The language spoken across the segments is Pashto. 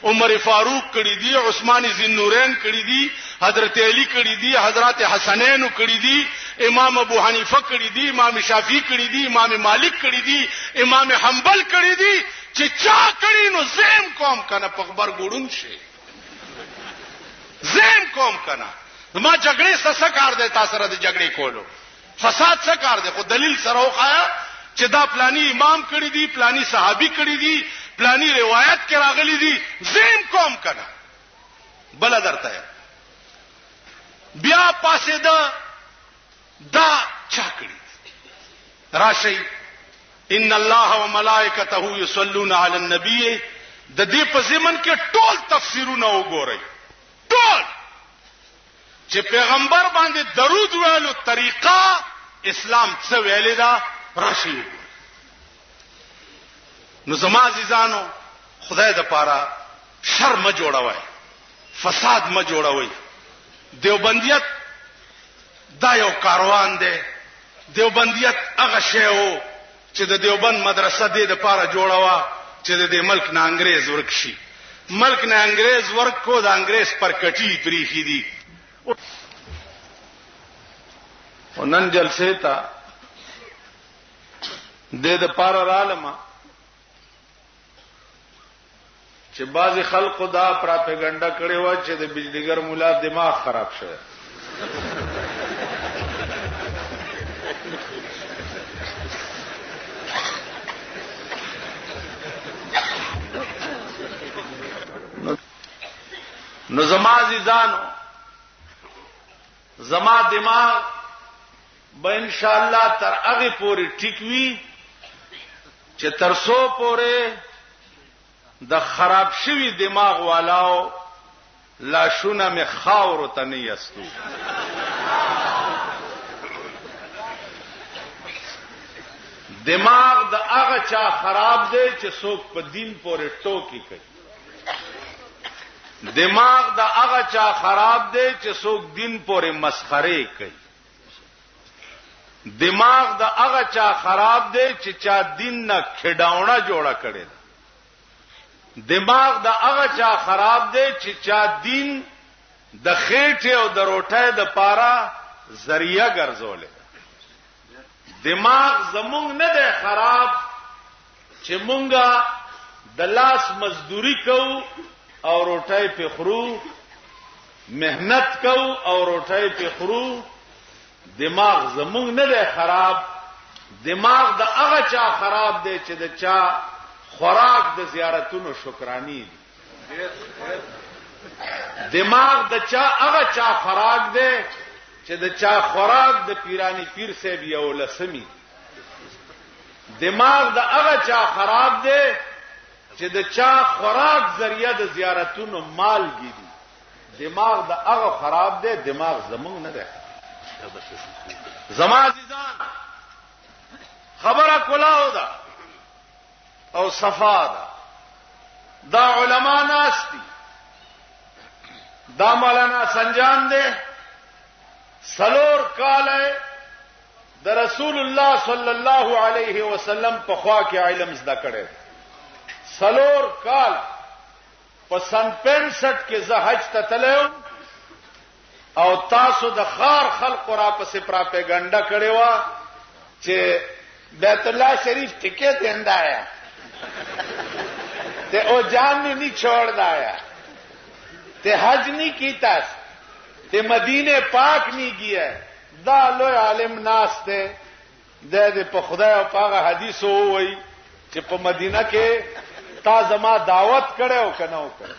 عمر فاروق کړي دي، عثمان ذی النورین کړي دي، حضرت علی کړي دي، حضرات حسنین کړي دي، امام ابو حنیفه کړي دي، امام شافعی کړي دي، امام مالک کړي دي، امام حنبل کړي دي. چې چا کړي نو زم کوم کنه په خبر ګورون شي، زم کوم کنه. ما جګړې څه کار دی تاسو سره د جګړې کولو؟ فساد څه کار دی؟ خو دلیل سره وخایا چې دا پلانی امام کړي دي، پلانی صحابي کړي دي، پلانی روایت کې راغلي دي، زم کوم کنه. بل درته بیا پاسه دا چا کړي؟ راشي ان الله وملائکته یصلون علی النبی. د دې په ضمن کې ټول تفسیرونه وګورئ، ټول چې پیغمبر باندې درود ویلو طریقه اسلام څه ویلې ده راشي. نو زما عزیزانو خدای د پاره شر ما جوړوي، فساد ما جوړوي. دیوبندیت دا یو کاروان دی. دیوبندیت هغه شی وو چې د دیوبند مدرسه دې د پاره جوړوا چې د دې ملک نه انګريز ورک شي. ملک نه انګريز ورک کو د انګريز پر کټي پریخي دي. ونن جلسه تا د پاره رالما چې بعضی خلکو دا پراپګاندا کړي و چې د بجلیګر مولا دماغ خراب شوی. نو زما عزیزانو زما دماغ به ان شاء الله تر هغه پورې ټیک وي چې تر څو پورې د خراب شوی دماغ والاو لاشونه می خاور ته نه یستو. دماغ د هغه چا خراب دی چې څوک په دین پورې ټوکی کوي. دماغ د هغه چا خراب دی چې څوک دین پورې مسخره کوي. دماغ د هغه چا خراب دی چې چا دین نه کډاونه جوړه کړي. دماغ د هغه چا خراب دی چې چا دین د خېټه او د روټه د پاره ذریعہ ګرځولې. دماغ زمونږ نه دی خراب چې مونږه د لاس مزدوری کوو او روټه په خورو، مهنت کوو او روټه په خورو. دماغ زمونږ نه دی خراب. دماغ د هغه چا خراب دی چې د چا خوراک د زیارتونو شکرانی دي. دماغ د چا هغه چا خوراک دی چې د چا خوراک د پیرانی پیر صاحب یو لسمی. دماغ د هغه چا خراب دی چې د چا خوراک ذریعہ د زیارتونو مالګي دي. دماغ د هغه خراب دی. دماغ زمونږ نه دی. زما عزیزان خبره کلاو ده او صفا ده. دا علما ناس دي. دا مولانا سنجان دے 4 کال د رسول الله صلی الله علیه وسلم په خوا کې علم زده کړي. 4 کال په سن 65 کې زه حج ته تلم او تاسو د خار خلق را پسې پراپګاندا کړي وا چې بیت الله شریف ټیکټ دیندا ہے تے او جان نے نہیں چھوڑ دایا تے حج نہیں کیتا تے مدینے پاک نہیں گیا. دا لوی عالم ناس تے د په خدای او پاغه حدیث وای چې په مدینه کې تا زما دعوت کړو کنه وکړه.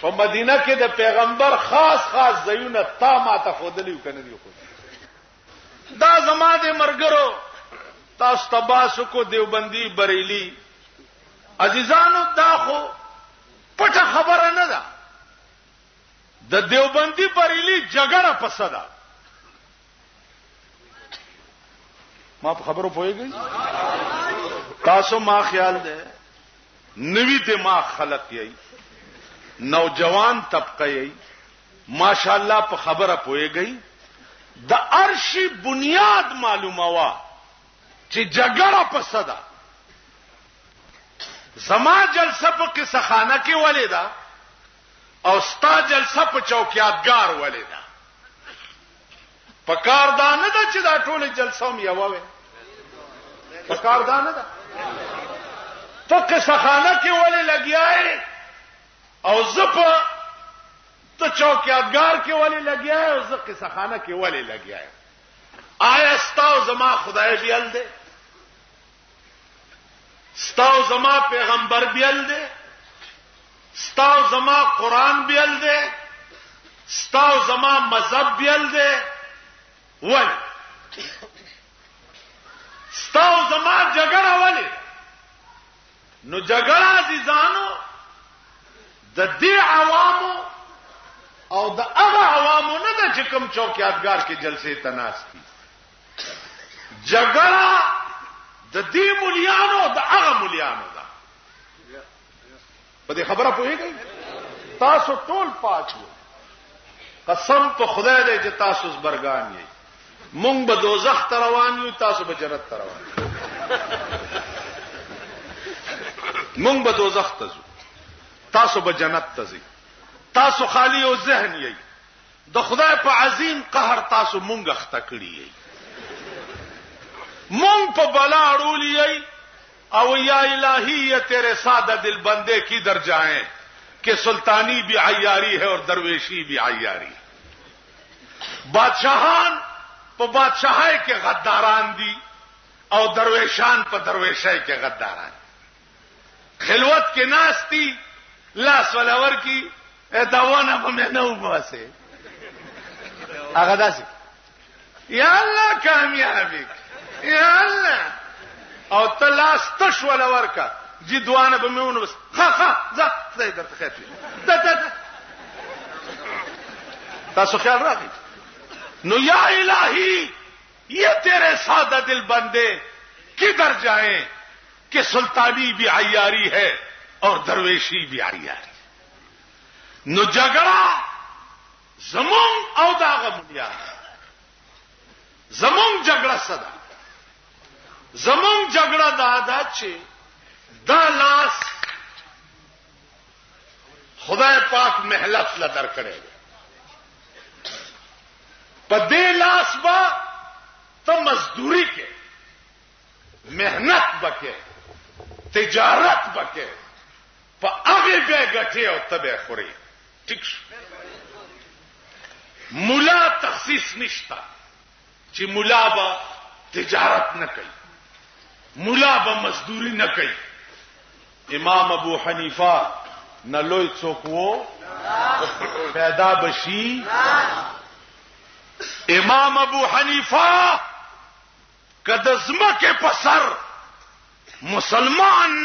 په مدینه کې د پیغمبر خاص ځایونه تا ما ته خودلی کنه دی خو. دا زما د مرګرو تاسو تباسو کو دیوبندی بریلی عزیزانو دا خو پټه خبره نه ده. د دیوبندی بریلی جګړه پسدا. ما په خبرو پوهیږئ تاسو ما خیال ده نوی دماغ خلق یې نوجوان طبقه یې ماشاءالله په خبره پوهیږئ. د ارشی بنیاد معلومه وا چې جګړه پسدا. زما جلسه په قصخانه کې ولې ده او ستا جلسه په چوکیاتګار ولې ده؟ پکار دا نه ده چې دا ټول جلسه هم یو وي. پکار دا نه ده ته قصخانه کې ولې لګیاي او زپه ته چوکیاتګار کې ولې لګیاي او زه قصخانه کې ولې لګیاي؟ آیا ستاو زما خدای بیل دی؟ ستاو زما پیغمبر بیل دی؟ ستاو زما قرآن بیل دی؟ ستاو زما مذهب بیل دی؟ ولی ستاو زما جګړه ولی؟ نو جګړه عزیزانو د دې عوامو او د هغه عوامو نه ده چې کوم چوکیاتګار کې جلسې تناستی. جګړه د دې مولیانو د هغه مولیانو ده. په دې خبره پوهیږئ؟ تاسو ټول پاک وو. قسم په خدای دې چې تاسو زبرګان یې. مونږ به دوزخ ته روان یو، تاسو به جنت ته روان یو. مونږ به دوزخ ته ځو، تاسو به جنت ته ځئ. تاسو خالی او ذهن یې. د خدای په عظیم قهر تاسو مونږ اخته کړی یې. مونږ په بلا اړولی یې او یا الہی یہ تیرے سادہ دل بندے کدھر جائیں کہ سلطانی بھی عیاری ہے اور درویشی بھی عیاری. بادشاہان په بادشاہی کې غداران دي او درویشان په درویشۍ کې غداران. خلوت کې ناستی لاس ولور کی داونه په مې نه وباسه. هغه داسې یا الله کامیابی یا الله او تلاس تش ولور کا جی دوانه به مې ونه بس خا ځه خدای درته خیر ده تاسو خیال راغی. نو یا الہی یہ تیرے سادہ دل بندے کدھر جائیں کہ سلطانی بھی عیاری ہے اور درویشی بھی عیاری. نو جګړه زمون او داغه ملیا زمون جګړه صدا زمون جګړه دا چې دا لاس خدای پاک مهلت لدر کړي. په دې لاس با ته مزدوری کې محنت وکې تجارت وکې په هغه به ګټي او تبه خوري. ٹھیک شو. مولا تخصیص نشتا چې مولا با تجارت نه کوي، مولا با مزدوری نه کوي. امام ابو حنیفه نه لوی څوک وو پیدا بشي. امام ابو حنیفه کده زمکه په سر مسلمان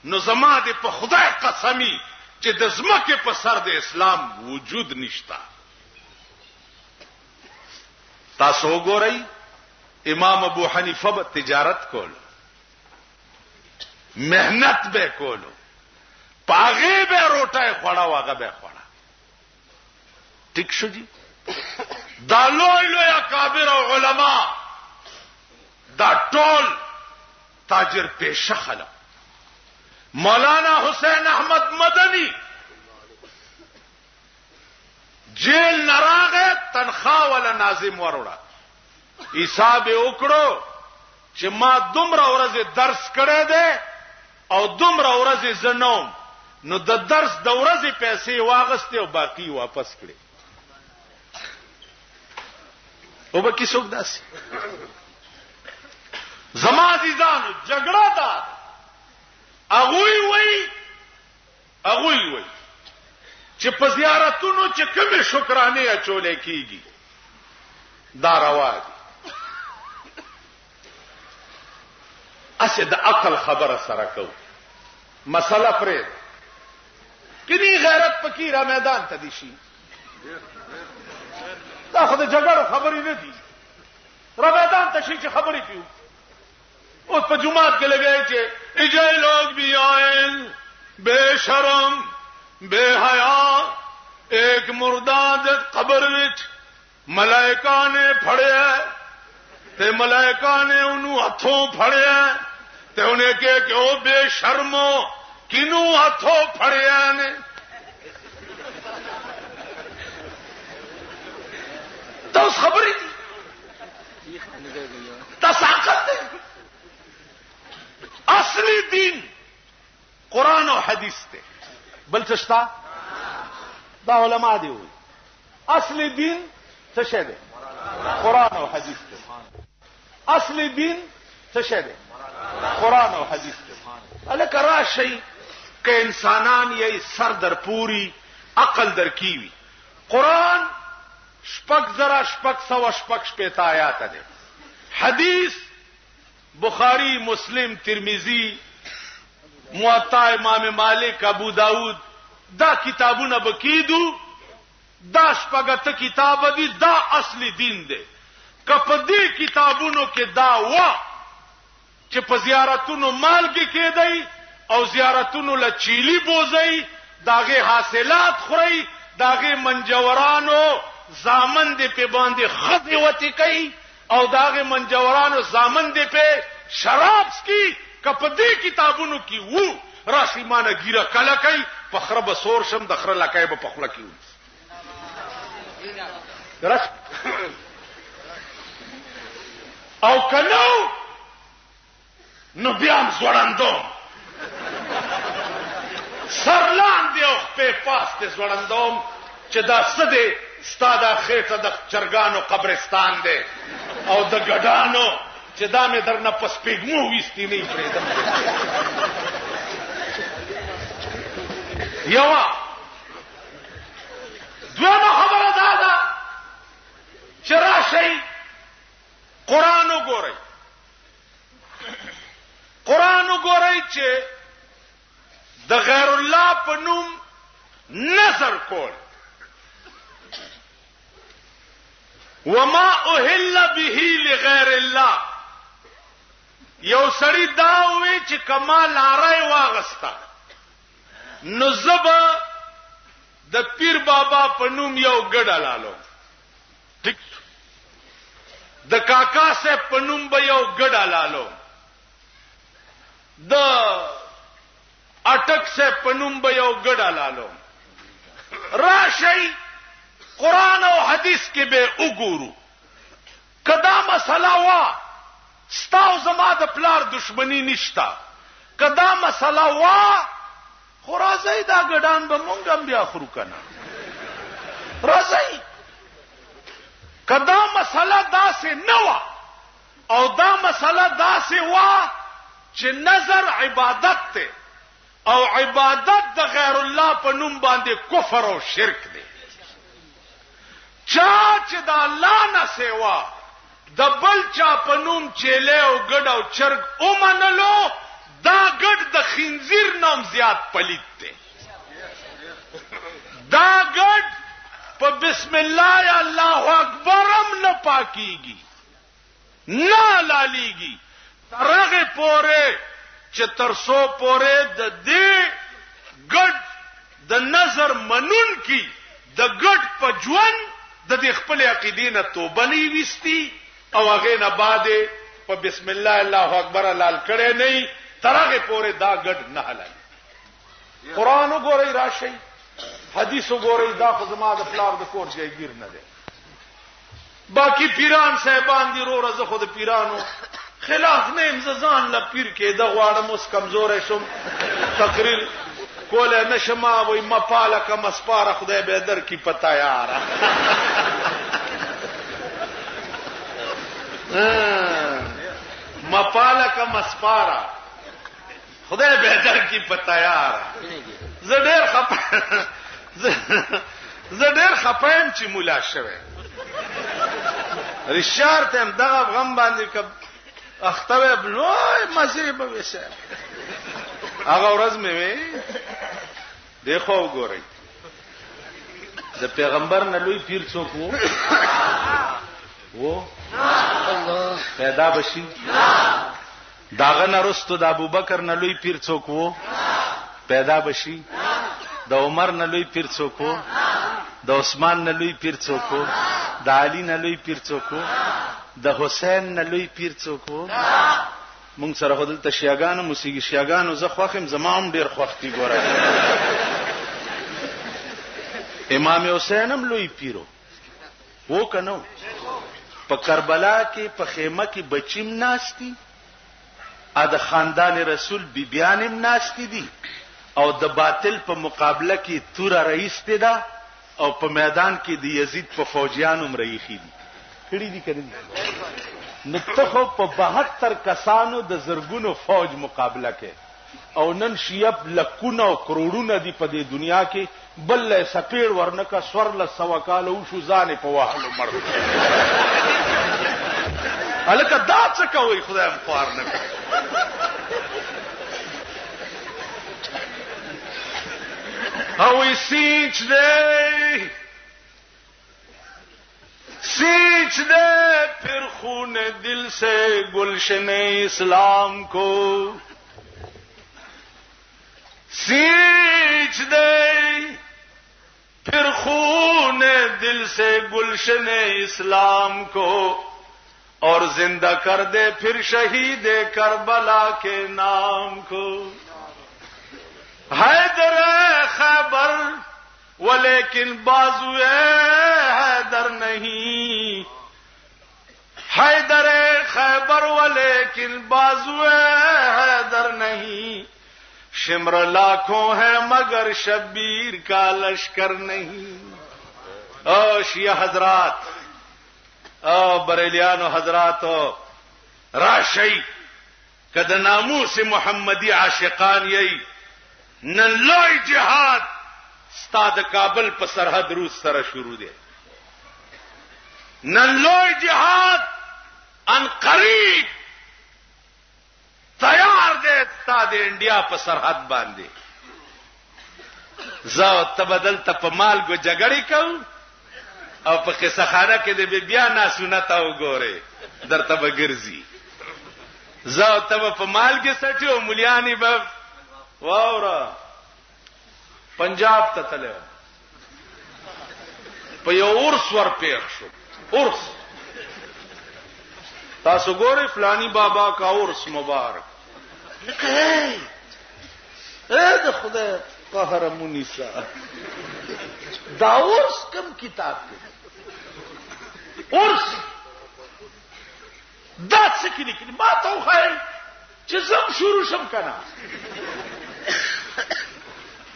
نو زما دې په خدای قسمی چې د زمکه په سر د اسلام وجود نشتا. تاسو وګورئ امام ابو حنیفه به تجارت کول، محنت به کولو، پاغه به روټه خوړا واغه به خوړا. ټیک شو جی. دا لوی لوی اکابر او علما دا ټول تاجر پیشه خلق. مولانا حسین احمد مدنی جیل نراغه تنخواه ولا ناظم وروړه. حساب وکړو چې ما دومره ورځې درس کړی دی او دومره ورځې زنوم، نو د درس د ورځې پیسې واغستې او باقی واپس کړې. او به کی څوک داسې زما عزیزانو جګړه ده. اغوی وای چې په زیارتونو چې کومه شکرانه اچولې کیږي دا روا دي. اسه د عقل خبره سره کو مسله پرې کینی غیرت پکې را میدان ته دي شي. دا خو د جګړو خبرې نه دي. را میدان ته شي چې خبرې پیو. اوس په جمعات کې لګای چې اجای لوگ بھی آئیں بے شرم بے حیا ایک مردہ قبر وچ ملائکہ نے پھڑیا تے ملائکہ نے انہوں ہتھوں پھڑیا ते उन्हें कहे कि ओ बेशर्मो किनू हथों फड़िया ने तो उस खबरी थी तसाकत है। असली दीन कुरान और हदीस थे बल चश्ता दा उलमा दी हुई असली दीन तशे दे कुरान और हदीस थे। असली दीन तशे दे कुरान और हदीस थे। अल करा शई के इंसानान ये सर दर पूरी अकल दर कीवी कुरान शपक जरा शपक सवा शपक शपेता आयात दे। हदीस बुखारी मुस्लिम तिरमिजी मुअत्ता इमाम मालिक अबू दाऊद दा किताबुन बकीदू दा शपगत किताब दी दा असली दीन दे। कपदी किताबुनों के दावा च प जियारतुनो माल के दई और जियारतुनो लचीली बोजई दागे हासिलात खुरई दागे मंजवरानो जामन दे पे बांधे खदवती कई और दागे मंजवरानो जामन दे पे शराब की कपदी किताबुनों की वो राशि माना गिरा कला कई पखर बसोर शम दखर लकाय बखला की او کنو نو بیام زوړندو سرلان دی او په پاسته زوړندوم چې دا سده ستاده خېټه د چرګانو قبرستان دی او د ګډانو چې دا مې درنه پس پیګمو وېستی نه پرېدم یو دویمه خبره دا ده چې راشئ قرآن وګورئ قرآن وګورئ چې د غیر الله په نوم نظر کول وما اهل به لغیر الله یو سړی دا وی چې کمال لارای واغستا نو زبا د پیر بابا په نوم یو ګډه لالو ټیک د کاکا سے پنوم به یو ګډه لالو د اٹک سے پنوم به یو ګډه لالو راشي قران او حدیث کې به وګورو کدا مسله وا ستاو زما د پلار دشمنی نشتا کدا مسله وا خرازی دا ګډان به مونږ بیا خرو کنه رازی کدا مسله دا سے نوا او دا مسله دا سے وا چې نظر عبادت ته او عبادت د غیر الله په نوم باندې کفر او شرک دی چا چې د الله نه سیوا د بل چا په نوم چيله او ګډ او چرګ اومنلو دا ګډ د خنزیر نام زیات پلیت دی دا ګډ په بسم الله یا الله اکبر هم نه پاکيږي نه لالیږي ترغه پوره چې ترسو پوره د دې ګډ د نظر منون کی د ګډ په ژوند د دې خپل عقیدینه توبه نه وستي او هغه نه بعد په بسم الله الله اکبر لال کړي نه ترغه پوره دا ګډ نه حلال قران وګورئ راشي حدیث وګورئ دا خو زما د پلار د کور ځای گیر نه دی باقی پیران صاحبان دي رو رزه خود پیرانو خلاف نه امزان لا پیر کې د غواړم اوس کمزور شم تقریر کوله نشما وای مپاله کم اسپاره خدای به در کی پتا یار مپاله کم اسپاره خدای به در کی پتا یار زډیر خپایم چې مولا شوه رشار ته دغه غم باندې ک اختوی بلوی مزه به وسه هغه ورځ مې وې دیکھو وګورئ د پیغمبر نه لوی پیر څوک وو الله پیدا بشي داغه نرستو د ابوبکر نه لوی پیر څوک وو پیدا بشي د عمر نه لوی پیر څوک وو د عثمان نه لوی پیر څوک وو د علی نه لوی پیر څوک وو د حسین نه لوی پیر څوک وو مونږ سره خو دلته شیعاګانو موسیقي شیعاګانو زه خوښم زما هم ډېر خوښ دي ګوره امام حسین هم لوی پیرو و که نو په کربلا کې په خیمه کې بچیم ناشتي ا د خاندان رسول بیبیان هم ناشتي دي او د باطل په مقابله کې تور رئیس ته ده او په میدان کې د یزید په فوجیانو هم رئیسي دي کړي دي کړي نو ته خو په 72 کسانو د زرګونو فوج مقابله کې او نن شیعه لکونه او کروڑونه دي په دې دنیا کې بل له سپېړ ورنکه سور له سوکالو شو ځانې په وهلو مړ الکه دا څه کوي خدای مخوار نه کوي او سینچ دے پھر خون دل سے گلشن اسلام کو سینچ دے پھر خون دل سے گلشن اسلام کو اور زندہ کر دے پھر شہید کربلا کے نام کو حیدر خیبر ولیکن بازو حیدر نہیں حیدر خیبر ولیکن بازو حیدر نہیں شمر لاکھوں ہے مگر شبیر کا لشکر نہیں او شیعہ حضرات او بریلیانو حضراتو راشی کد ناموس محمدی عاشقان یی نن لوی جهاد ستاد کابل په سرحد روس سره شروع دی نن لوی جهاد ان قریب تیار دی ستاد انډیا په سرحد باندې زو تبدل ته په مالګو جګړې کو او په قصه خانه کې د بیا ناسونه تا وګوره درته بګرځي زو تب په مالګه سټیو مليانی به واورا پنجاب ته تلو په یو ورس ور پیښ شو ورس تاسو ګورئ فلانی بابا کا ورس مبارک اے د خدای قهر مونیسا دا ورس کم کتاب دی ورس دا څه کې لیکلي ما ته وخایي چې زم شروع شم کنه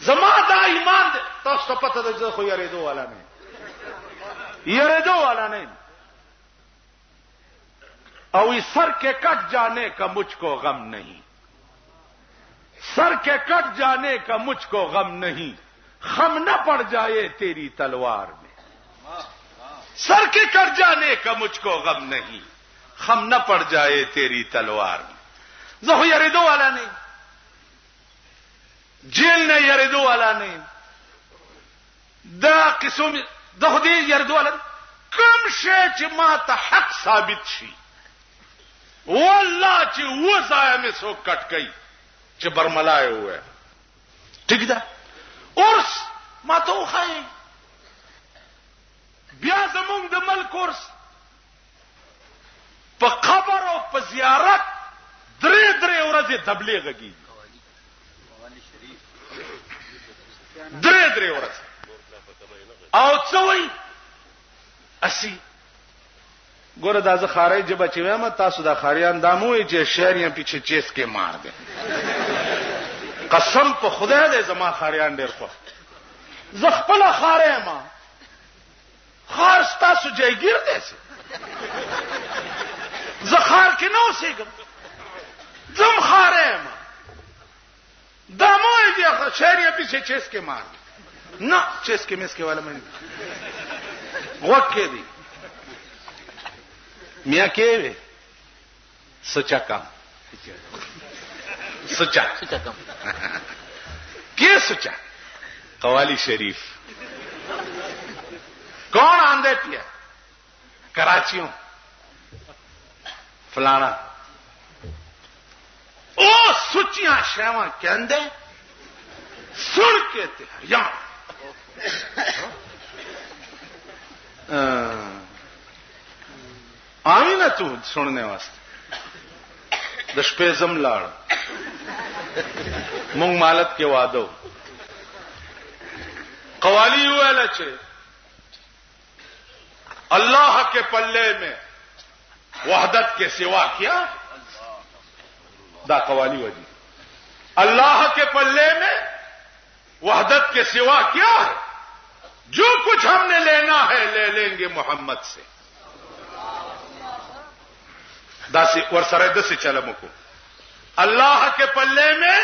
زما دا ایمان دی تاسو ته پته ده چې خو یریدو والا نه او اس سر کے کٹ جانے کا مجھ کو غم نہیں سر کے کٹ جانے کا مجھ کو غم نہیں خم نہ پڑ جائے تیری تلوار میں سر کے کٹ جانے کا مجھ کو غم نہیں خم نہ پڑ جائے تیری تلوار میں زہو یریدو والا نہیں جیل نے یریدو والا نہیں دا قسم دغه دې یریدو والا کوم شی چې ما ته حق ثابت شي والله چې وځه مې سو کټ کړي چې برملای وې ٹھیک ده اورس ما ته وخایي بیا زمونږ د ملک اورس په قبر او په زیارت درې ورځې تبلیغ کوي درې ورځې او څوي اسی ګوره دا زه خارای جبه چې وایم تاسو دا خاریان داموي چې شهريان پیچھے چیس کې مار دي قسم په خدای دې زما خاریان ډېر خو زه خپل خارای ما خار تاسو جایګیر دي زه خار کې نو سیګم زم خارای ما داموي دې شهريان پیچھے چیس کې مار دي نه چیس کې مس کې والا مې وکړې دي میاں کے سچا کام سچا کام کیا سچا قوالی شریف کون آندے پیا کراچیوں فلانا او سچیاں شیواں کے اندے سن کے تہریاں آئی نا تو سننے واسطے د شپې زم لاړ مونږ مالت کې واده قوالی ویل چې اللہ کے پلے میں وحدت کے سوا کیا دا قوالی وجی اللہ کے پلے میں وحدت کے سوا کیا ہے جو کچھ ہم نے لینا ہے لے لیں گے محمد سے داسی ورسرے دسی چلم کو اللہ کے پلے میں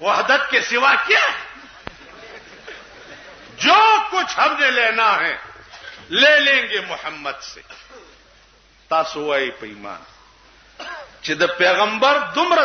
وحدت کے سوا کیا ہے جو کچھ ہم نے لینا ہے لے لیں گے محمد سے تاسو وای په ایمان چې د پیغمبر دومره